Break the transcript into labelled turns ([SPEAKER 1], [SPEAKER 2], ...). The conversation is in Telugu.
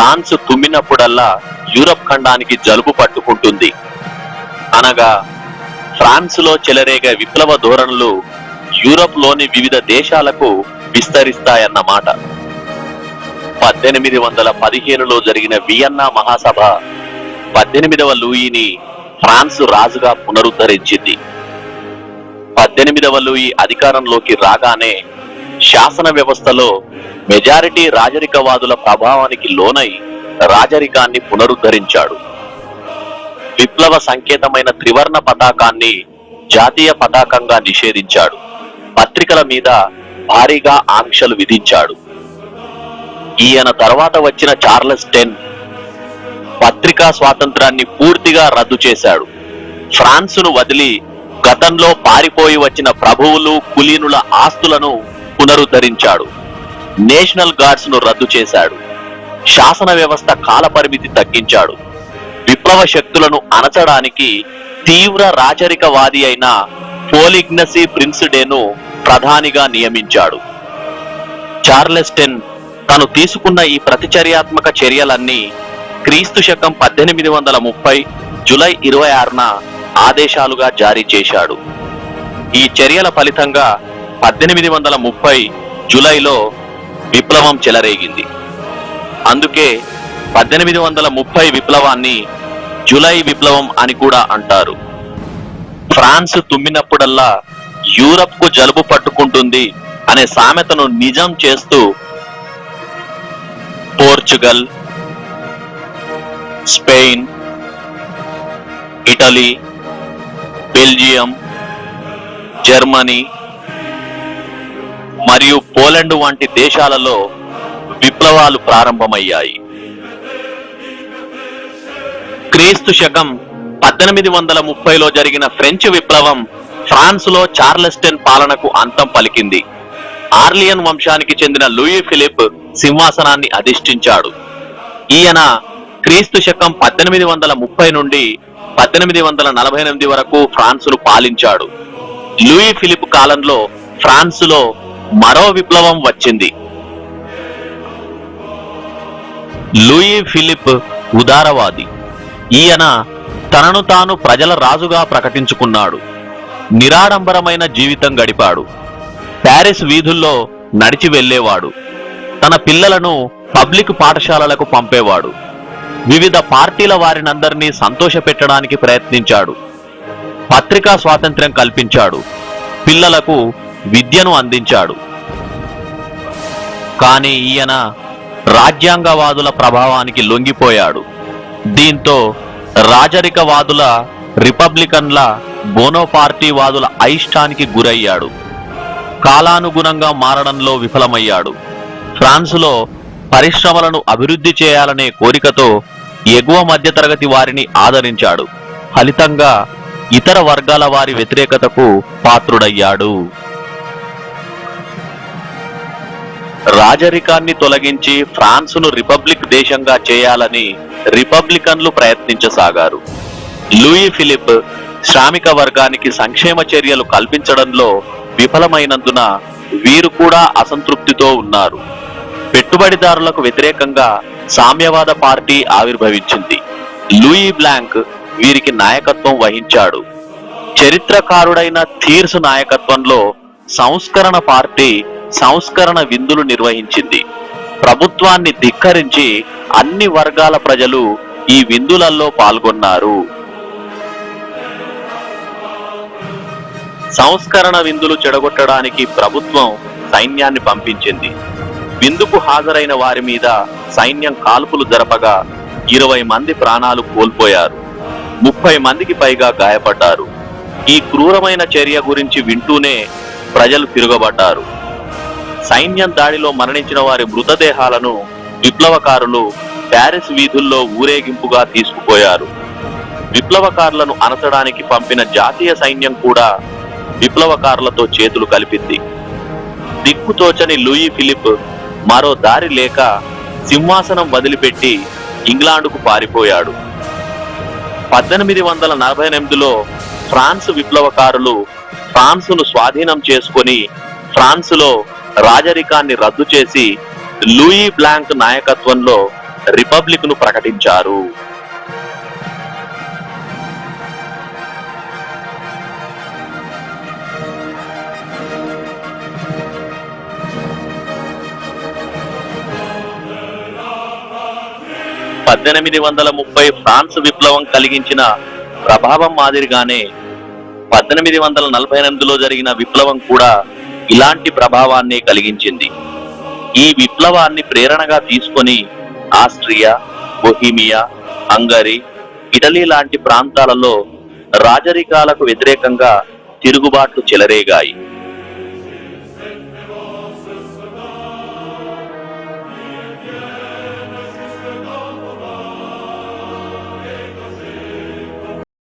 [SPEAKER 1] ఫ్రాన్స్ తుమ్మినప్పుడల్లా యూరప్ ఖండానికి జలుబు పట్టుకుంటుంది అనగా ఫ్రాన్స్ లో చెలరేగే విప్లవ ధోరణులు యూరప్ లోని వివిధ దేశాలకు విస్తరిస్తాయన్నమాట. 1815లో జరిగిన వియన్నా మహాసభ 18వ లూయిని ఫ్రాన్స్ రాజుగా పునరుద్ధరించింది. 18వ లూయి అధికారంలోకి రాగానే శాసన వ్యవస్థలో మెజారిటీ రాజరికవాదుల ప్రభావానికి లోనై రాజరికాన్ని పునరుద్ధరించాడు. విప్లవ సంకేతమైన త్రివర్ణ పతాకాన్ని జాతీయ పతాకంగా నిషేధించాడు. పత్రికల మీద భారీగా ఆంక్షలు విధించాడు. ఈయన తర్వాత వచ్చిన చార్లెస్ టెన్ పత్రికా స్వాతంత్రాన్ని పూర్తిగా రద్దు చేశాడు. ఫ్రాన్సును వదిలి గతంలో పారిపోయి వచ్చిన ప్రభువులు కులీనుల ఆస్తులను పునరుద్ధరించాడు. నేషనల్ గార్డ్స్ ను రద్దు చేశాడు. శాసన వ్యవస్థ కాలపరిమితి తగ్గించాడు. విప్లవ శక్తులను అణచడానికి తీవ్ర రాచరికవాది అయిన పోలిగ్నసీ ప్రిన్సిడేను ప్రధానిగా నియమించాడు. చార్లెస్ టెన్ తను తీసుకున్న ఈ ప్రతిచర్యాత్మక చర్యలన్నీ క్రీస్తు శకం 1830 జూలై 26న ఆదేశాలుగా జారీ చేశాడు. ఈ చర్యల ఫలితంగా 1830 జూలైలో విప్లవం చెలరేగింది. అందుకే 1830 విప్లవాన్ని జూలై విప్లవం అని కూడా అంటారు. ఫ్రాన్స్ తుమ్మినప్పుడల్లా యూరప్ కు జలుబు పట్టుకుంటుంది అనే సామెతను నిజం చేస్తూ Portugal, Spain, Italy, Belgium, Germany మరియు పోలాండ్ వంటి దేశాలలో విప్లవాలు ప్రారంభమయ్యాయి. క్రీస్తు శకం 1830లో జరిగిన ఫ్రెంచ్ విప్లవం ఫ్రాన్స్ లో చార్లెస్ టెన్ పాలనకు అంతం పలికింది. ఆర్లియన్ వంశానికి చెందిన లూయి ఫిలిప్ సింహాసనాన్ని అధిష్ఠించాడు. ఈయన క్రీస్తు శకం 1830 నుండి 1848 వరకు ఫ్రాన్సును పాలించాడు. లూయి ఫిలిప్ కాలంలో ఫ్రాన్సులో మరో విప్లవం వచ్చింది. లూయి ఫిలిప్ ఉదారవాది. ఈయన తనను తాను ప్రజల రాజుగా ప్రకటించుకున్నాడు. నిరాడంబరమైన జీవితం గడిపాడు. ప్యారిస్ వీధుల్లో నడిచి వెళ్లేవాడు. తన పిల్లలను పబ్లిక్ పాఠశాలలకు పంపేవాడు. వివిధ పార్టీల వారినందరినీ సంతోషపెట్టడానికి ప్రయత్నించాడు. పత్రికా స్వాతంత్ర్యం కల్పించాడు. పిల్లలకు విద్యను అందించాడు. కానీ ఈయన రాజ్యాంగవాదుల ప్రభావానికి లొంగిపోయాడు. దీంతో రాజరికవాదుల, రిపబ్లికన్ల, బోనోపార్టీవాదుల అయిష్టానికి గురయ్యాడు. కాలానుగుణంగా మారడంలో విఫలమయ్యాడు. ఫ్రాన్సులో పరిశ్రమలను అభివృద్ధి చేయాలనే కోరికతో ఎగువ మధ్యతరగతి వారిని ఆదరించాడు. ఫలితంగా ఇతర వర్గాల వారి వ్యతిరేకతకు పాత్రుడయ్యాడు. రాజరికాన్ని తొలగించి ఫ్రాన్సును రిపబ్లిక్ దేశంగా చేయాలని రిపబ్లికన్లు ప్రయత్నించసాగారు. లూయి ఫిలిప్ శ్రామిక వర్గానికి సంక్షేమ చర్యలు కల్పించడంలో విఫలమైనందున వీరు కూడా అసంతృప్తితో ఉన్నారు. పెట్టుబడిదారులకు వ్యతిరేకంగా సామ్యవాద పార్టీ ఆవిర్భవించింది. లూయి బ్లాంక్ వీరికి నాయకత్వం వహించాడు. చరిత్రకారుడైన థీర్స్ నాయకత్వంలో సంస్కరణ పార్టీ సంస్కరణ విందులు నిర్వహించింది. ప్రభుత్వాన్ని ధిక్కరించి అన్ని వర్గాల ప్రజలు ఈ విందులలో పాల్గొన్నారు. సంస్కరణ విందులు చెడగొట్టడానికి ప్రభుత్వం సైన్యాన్ని పంపించింది. విందుకు హాజరైన వారి మీద సైన్యం కాల్పులు జరపగా 20 మంది ప్రాణాలు కోల్పోయారు. 30 మందికి పైగా గాయపడ్డారు. ఈ క్రూరమైన చర్య గురించి వింటూనే ప్రజలు తిరగబడ్డారు. సైన్యం దాడిలో మరణించిన వారి మృతదేహాలను విప్లవకారులు ప్యారిస్ వీధుల్లో ఊరేగింపుగా తీసుకుపోయారు. విప్లవకారులను అణచడానికి పంపిన జాతీయ సైన్యం కూడా విప్లవకారులతో చేతులు కలిపింది. దిక్కుతోచని లూయి ఫిలిప్ మరో దారి లేక సింహాసనం వదిలిపెట్టి ఇంగ్లాండుకు పారిపోయాడు. 1848లో ఫ్రాన్స్ విప్లవకారులు ఫ్రాన్సును స్వాధీనం చేసుకొని ఫ్రాన్సులో రాజరికాన్ని రద్దు చేసి లూయి బ్లాంక్ నాయకత్వంలో రిపబ్లిక్ ను ప్రకటించారు. ఫ్రాన్స్ విప్లవం కలిగించిన ప్రభావం మాదిరిగానే 1848లో జరిగిన విప్లవం కూడా ఇలాంటి ప్రభావాన్ని కలిగించింది. ఈ విప్లవాన్ని ప్రేరణగా తీసుకొని ఆస్ట్రియా, బొహీమియా, హంగరీ, ఇటలీ లాంటి ప్రాంతాలలో రాజరికాలకు వ్యతిరేకంగా తిరుగుబాట్లు చెలరేగాయి.